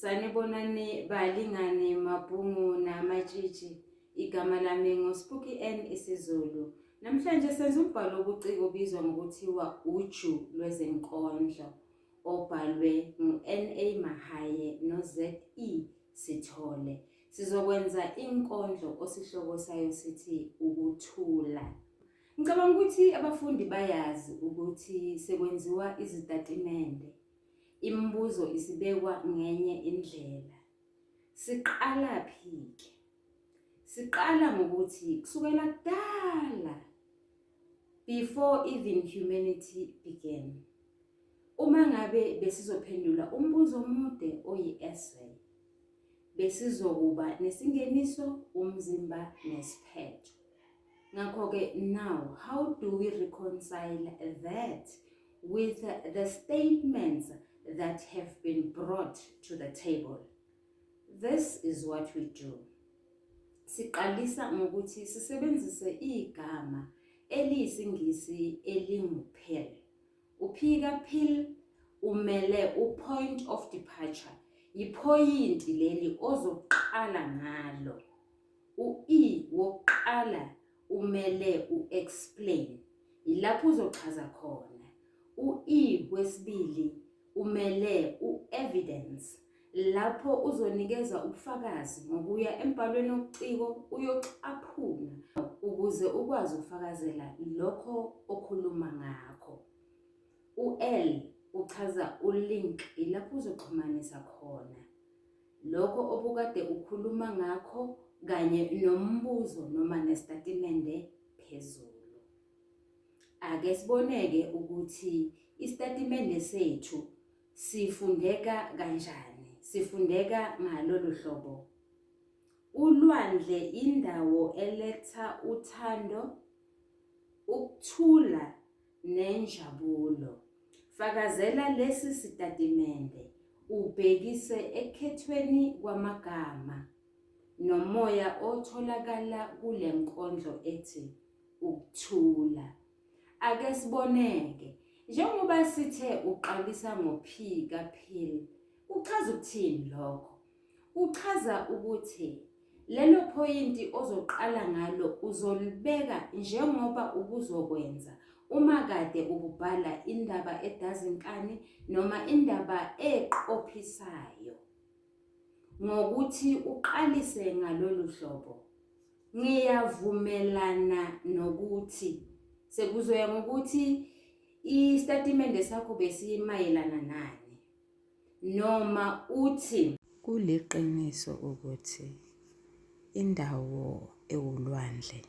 Sanibonani balingani mabhungu namatshitshi. Igama lami nguSpooky N isiZulu. Namhlanje senza umbhalo wobuciko obizwa ngokuthiwa uju lwezenkondlo obhalwe ngu-N.A. Mahaye no-Z.E. Sithole. Sizokwenza inkondlo osihloko sayo sithi ukuthula. Ngicabanga ukuthi abafundi bayazi ukuthi sekwenziwa izitatimende. Imibuzo isibekwa ngenye indlela. Siqala phi-ke? Siqala ngokuthi kusukela kudala, before even humanity began. Uma ngabe besizophendula umbuzo omude oyi-essay, besizokuba nesingeniso, umzimba nesiphetho. Ngakho-ke now, how do we reconcile that with the statements that have been brought to the table? This is what we do. Siqalisa ngokuthi sisebenzise igama eliyisingisi elingu-pill. Uphika pill umele u-point of departure. Yiphoyinti leli ozoqala ngalo. U-E wokuqala umele u-explain. Ilapho uzochaza khona. U-E wesibili umele u-evidence. Lapho uzonikeza ubufakazi ngokuya embhalweni wobuciko uyocaphuna ukuze ukwazi ukufakazela lokho okhuluma ngakho. U-L uchaza u-link, ilapho uzoxhumanisa khona lokho obukade ukhuluma ngakho kanye nombuzo noma nesitatimende phezulu. Ake siboneke ukuthi isitatimende sethu sifundeka kanjani. Sifundeka ngalolu hlobo. Ulwandle indawo eletha uthando, ukuthula nenjabulo. Fakazela lesi sitatimende ubhekise ekhethweni kwamagama nomoya otholakala kule nkondlo ethi ukuthula. Ake siboneke, njengoba sithe uqalisa ngophika pill, uchaza ukuthini lokho? Uchaza ukuthi lelo phoyinti ozoqala ngalo uzolibeka njengoba ubuzokwenza uma kade ububhala indaba edazinkani noma indaba eqophisayo. Ngokuthi uqalise ngalolu hlobo, ngiyavumelana nokuthi sekuzoya ngokuthi isitatimende sakho besimayelana nani. Noma uthi kuliqiniso ukuthi indawo ewulwandle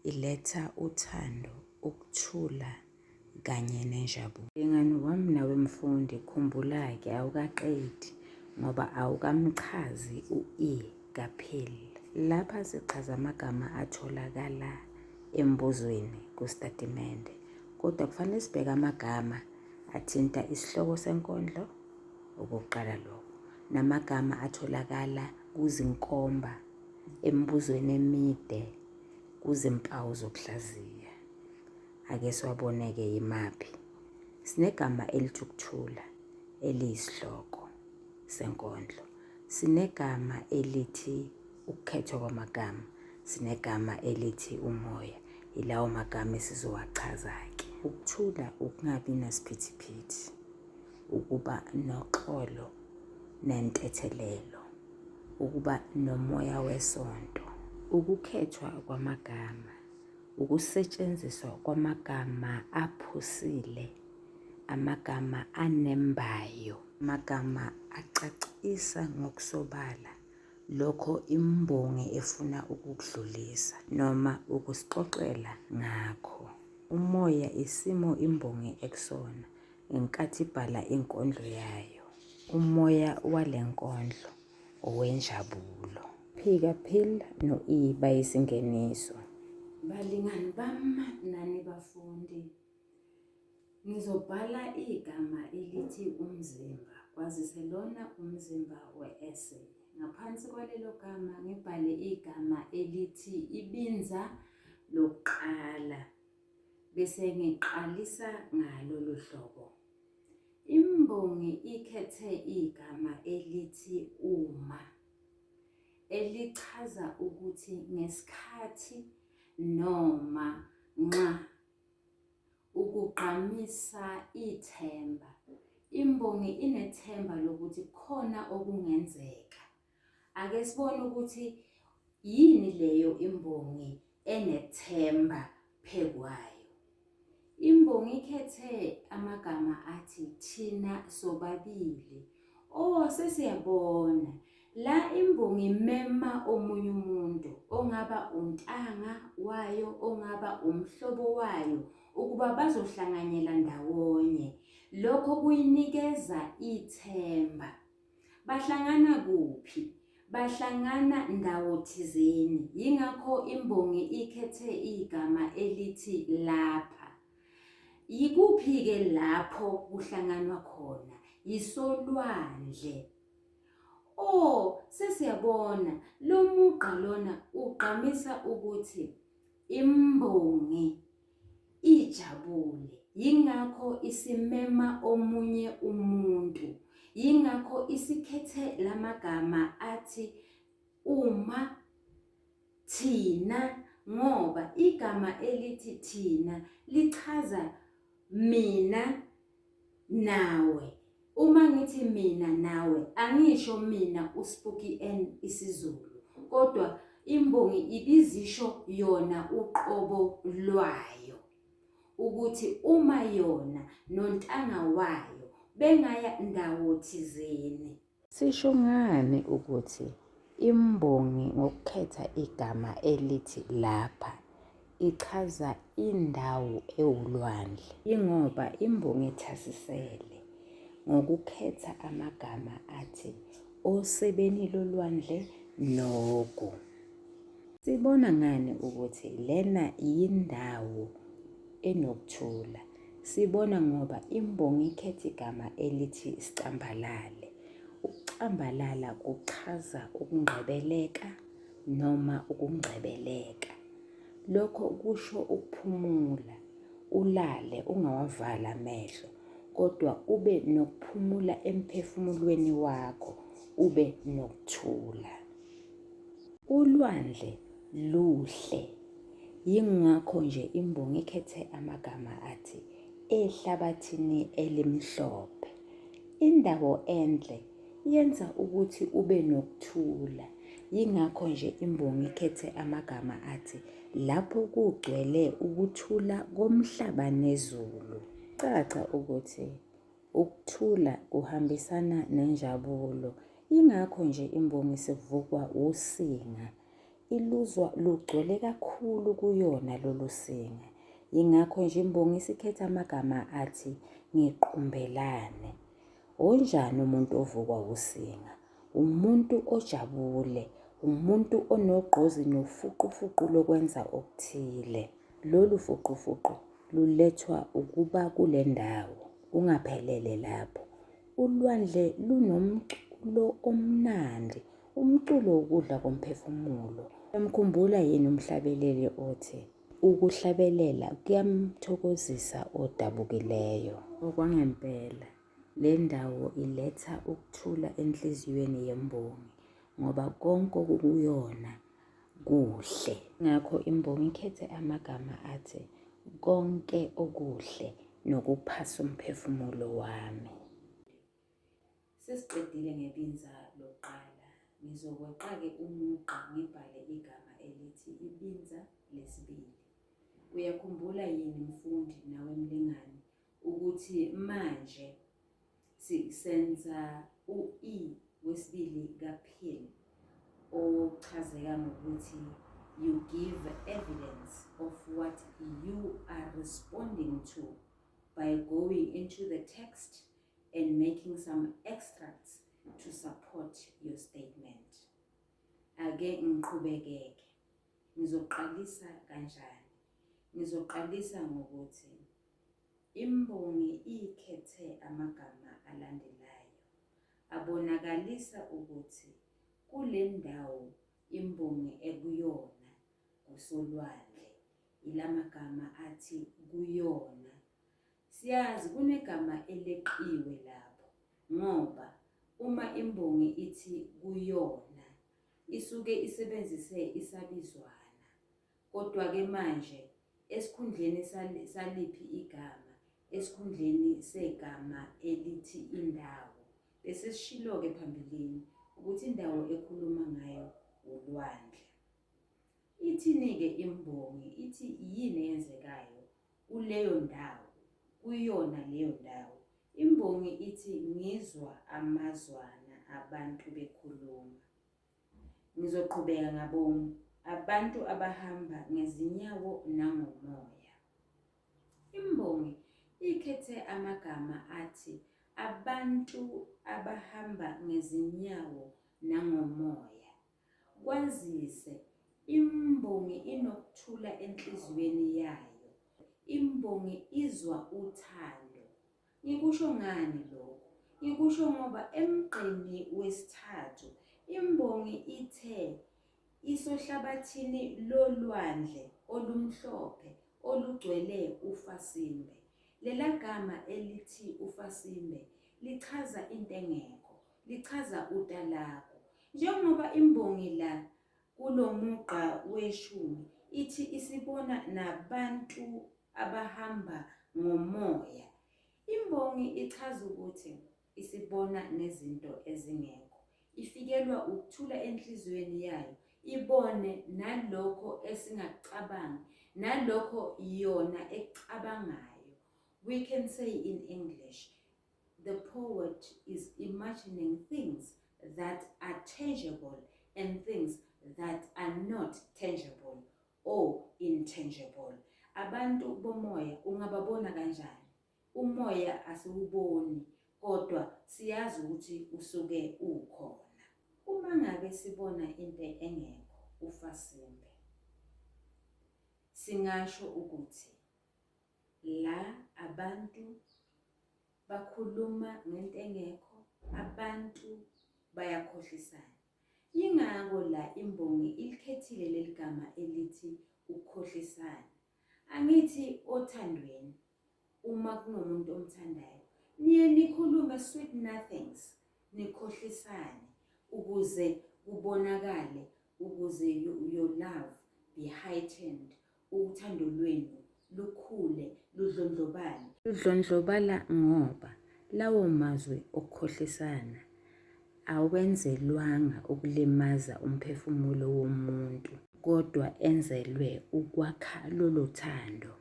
iletha uthando, ukuthula kanye nenjabulo. Ngani wami nawe mfundi, khumbula-ke awukaqedi ngoba awukamchazi u-E kapheli. Lapha sichaza amagama atholakala embuzweni kusitatimende. Kodwa kufanele sibheke amagama athinta isihloko senkondlo, okokuqala lokho, namagama atholakala kuzinkomba embuzweni emide, kuzimpawu zokuhlaziya. Ake siwaboneke yimaphi. Sinegama elithi ukuthula eliyisihloko senkondlo. Sinegama elithi ukukhethwa kwamagama. Sinegama elithi umoya. Ilawo magama esizowachaza-ke. Ukuthula ukungabi nasiphithiphithi, ukuba noxolo nentethelelo, ukuba nomoya wesonto. Ukukhethwa kwamagama, ukusetshenziswa kwamagama aphusile, amagama anembayo, amagama acacisa ngokusobala lokho imbongi efuna ukukudlulisa noma ukusixoxela ngakho. Umoya isimo imbongi ekusona ngenkathi ibhala inkondlo yayo. Umoya walenkondlo owenjabulo. Phika pill no-E bayisingeniso. Balingani bami nani bafundi, ngizobhala igama elithi umzimba, kwazise lona umzimba we-essay. Ngaphansi kwalelo gama ngibhale igama elithi ibinza lokuqala, bese ngiqalisa ngalolu hlobo. Imbongi ikhethe igama elithi lichaza ukuthi ngesikhathi noma nxa ukugqamisa ithemba. Imbongi inethemba lokuthi khona okungenzeka. Ake sibone ukuthi yini leyo imbongi enethemba phekwayo. Imbongi ikhethe amagama athi thina sobabili. Sesiyabona la imbongi mema omunye umuntu ongaba untanga wayo, ongaba umhlobo wayo, ukuba bazohlanganyela ndawonye. Lokho kuyinikeza ithemba. Bahlangana kuphi? Bahlangana ndawo thizeni. Yingakho imbongi ikhethe igama elithi lapha. Yikuphi-ke lapho kuhlanganwa khona? Yisolwandle. Sesiyabona lo mugqa lona ugqamisa ukuthi imbongi ijabule. Yingakho isimema omunye umuntu. Yingakho isikhethe lamagama athi uma, thina, ngoba igama elithi thina lichaza mina nawe. Uma ngithi mina nawe, angisho mina uSpooky N isiZulu, kodwa imbongi ibizisho yona uqobo lwayo ukuthi uma yona nontanga wayo bengaya ndawo thizeni. Sisho ngani ukuthi imbongi ngokukhetha igama elithi lapha ichaza indawo ewulwandle? Ingoba imbongi ithasisele ngokukhetha amagama athi osebeni lolwandle nogu. Sibona ngani ukuthi lena yindawo enokuthula? Sibona ngoba imbongi ikhetha igama elithi sicambalale. Ukucambalala kuchaza ukungcebeleka noma ukungcebeleka. Lokho kusho ukuphumula, ulale ungawavala amehlo, kodwa ube nokuphumula emphefumulweni wakho, ube nokuthula. Ulwandle luhle. Yingakho nje imbongi ikhethe amagama athi ehlabathini elimhlophe. Indawo enhle yenza ukuthi ube nokuthula. Yingakho nje imbongi ikhethe amagama athi lapho kugcwele ukuthula komhlaba nezulu. Caca ukuthi ukuthula kuhambisana nenjabulo. Yingakho nje imbongi sivukwa usinga. Iluzwa lugcwele kakhulu kuyona lolu singa. Yingakho nje imbongi isikhetha amagama athi ngiqumbelane. Onjani umuntu ovukwa usinga? Umuntu ojabule, umuntu onogqozi nofuqufuqu lokwenza okuthile. Lolu fuqufuqu lulethwa ukuba kule ndawo kungaphelele lapho. Ulwandle lunomculo omnandi, umculo wokudla komphefumulo. Uyamkhumbula yini umhlabeleli othi ukuhlabelela kuyamthokozisa odabukileyo? Okwangempela le ndawo iletha ukuthula enhliziyweni yembongi ngoba konke okuyona kuhle. Ngakho imbongi ikhethe amagama athi konke okuhle nokuphasa umphefumulo wami. Sesiqedile ngebinza lokuqala. Ngizokweqa-ke umugqa ngibhale igama elithi ibinza lesibili. Uyakhumbula yini mfundi nawe mlingani ukuthi manje senza u-E wesibili kaphil ochazeka ngokuthi you give evidence of what you are responding to by going into the text and making some extracts to support your statement. Ake ngiqhubekeke. Ngizoqalisa kanjani? Ngizoqalisa ngokuthi imbongi ikhethe amagama alandelayo abonakalisa ukuthi kule ndawo imbongi ekuyona kusolwandle. Ilamagama athi kuyona. Siyazi kunegama eleqiwe lapho ngoba uma imbongi ithi kuyona, isuke isebenzise isabizwana. Kodwa-ke manje esikhundleni saliphi igama, esikhundleni segama elithi indawo, bese sishilo-ke phambilini ukuthi indawo ekhuluma ngayo ulwandle. Ithini-ke imbongi? Ithi yini eyenzekayo kuleyo ndawo, kuyona leyo ndawo. Imbongi ithi ngizwa amazwana abantu bekhuluma. Ngizoqhubeka ngabonga. Abantu abahamba ngezinyawo nangomoya. Imbongi ikhethe amagama athi abantu abahamba ngezinyawo nangomoya. Kwazise, imbongi inokuthula enhliziyweni yayo. Imbongi izwa uthando. Ngikusho ngani lokho? Ngikusho ngoba emgqeni wesithathu imbongi ithe isohlabathini lolwandle olumhlophe olugcwele ufasimbe. Lela gama elithi ufasimbe lichaza into engekho, lichaza utalako. Njengoba imbongi la kulo mugqa weshumi ithi isibona nabantu abahamba ngomoya. Imbongi ichaza ukuthi isibona nezinto ezingekho, ifikelwa ukuthula enhliziyweni yayo, ibone nalokho esingakucabangi, nalokho yona ekucabangayo. We can say in English, the poet is imagining things that are tangible and things that are not tangible or intangible. Abantu bomoya ungababona kanjani? Umoya asiwuboni, kodwa siyazi ukuthi usuke ukhona. Uma ngabe sibona into engekho, ufasimbe, singasho ukuthi la abantu bakhuluma ngento engekho, abantu bayakhohlisana. Yingakho la imbongi ilikhethile leli gama elithi ukukhohlisana. Angithi othandweni, uma kunomuntu omthandayo, niye nikhulume sweet nothings, nikhohlisane ukuze kubonakale, ukuze your love be heightened, uthando lwenu lukhule, ludlondlobale. Ludlondlobala ngoba lawo mazwi okukhohlisana awenzelwanga ukulimaza umphefumulo womuntu, kodwa enzelwe ukwakha lolo thando,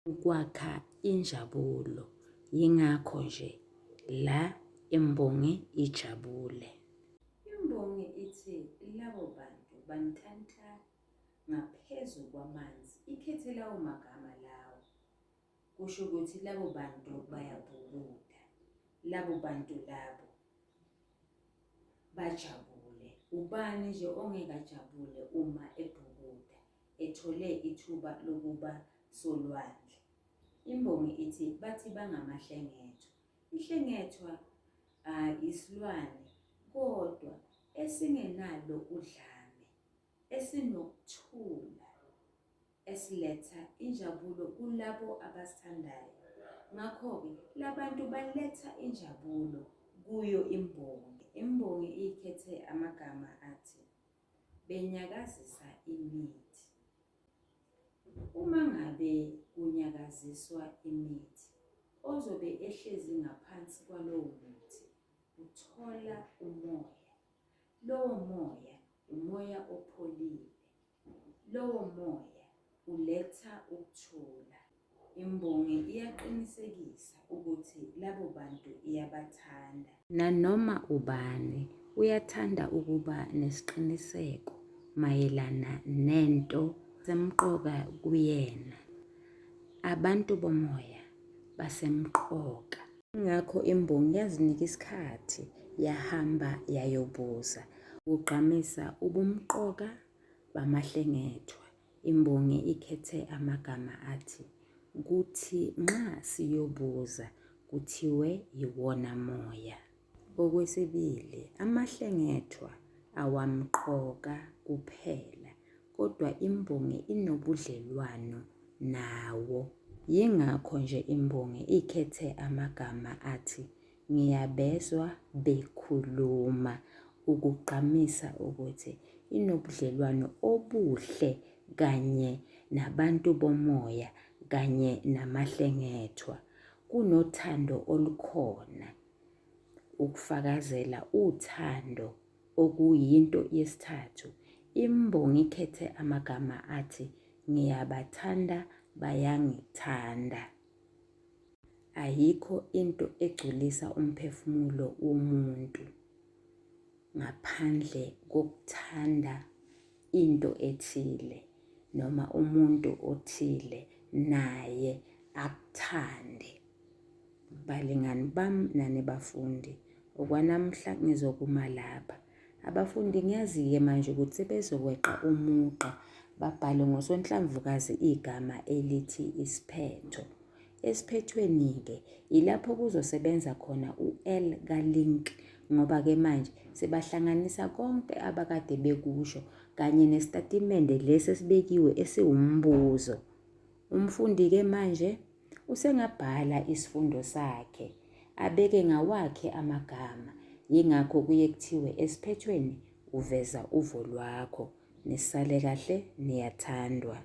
ukwakha injabulo. Yingakho nje la imbongi ijabule. Imbongi ithi labo bantu bantanta ngaphezu kwamanzi. Ikhethe lawo magama lawo. Kusho ukuthi labo bantu bayabhukuda. Labo bantu labo bajabule. Ubani nje ongekajabule uma ebhukuda, ethole ithuba lokuba solwandle? Imbongi ithi bathi bangamahlengethwa. Ihlengethwa isilwane kodwa esingenalo udlame, esinokuthula, esiletha injabulo kulabo abasithandayo. Ngakho-ke labantu baletha injabulo kuyo imbongi. Imbongi ikhethe amagama athi benyakazisa imithi. Uma ngabe kunyakaziswa imithi, ozobe ehlezi ngaphansi kwalowo muthi uthola umoya. Lowo moya umoya opholile. Lowo moya uletha ukuthula. Imbongi iyaqinisekisa ukuthi labo bantu iyabathanda. Nanoma ubani uyathanda ukuba nesiqiniseko mayelana nento semqoka kuyena. Abantu bomoya basemqoka. Ingakho imbongi yazinika isikhathi, yahamba yayobuza, ugqamisa ubumqoka bamahlengethwa. Imbongi ikhethe amagama athi kuthi nxa siyobuza kuthiwe yiwona moya. Okwesibili, amahlengethwa awamqoka kuphela, kodwa imbongi inobudlelwano nawo. Yingakho nje imbongi ikhethe amagama athi ngiyabezwa bekhuluma. ukugqamisa ukuthi inobudlelwano obuhle kanye nabantu bomoya kanye namahlengethwa. Kunothando olukhona, ukufakazela uthando okuyinto yesithathu. Imbongi ikhethe amagama athi ngiyabathanda, bayangithanda. Ayikho into egculisa umphefumulo womuntu ngaphandle kokuthanda into ethile noma umuntu othile naye akuthande. Balingani bami nani bafundi, okwanamhla ngizokuma lapha. Abafundi ngiyazi-ke manje ukuthi sebezokweqa umugqa babhale ngoSonhlamvukazi igama elithi isiphetho. Esiphethweni-ke ilapho kuzosebenza khona u-L ka-link, ngoba-ke manje sebahlanganisa konke abakade bekusho kanye nesitatimende lesi esibekiwe esiwumbuzo. Umfundi-ke manje usengabhala isifundo sakhe, abeke ngawakhe amagama. Yingakho kuye kuthiwe esiphethweni uveza uvo lwakho. Nisale kahle, niyathandwa.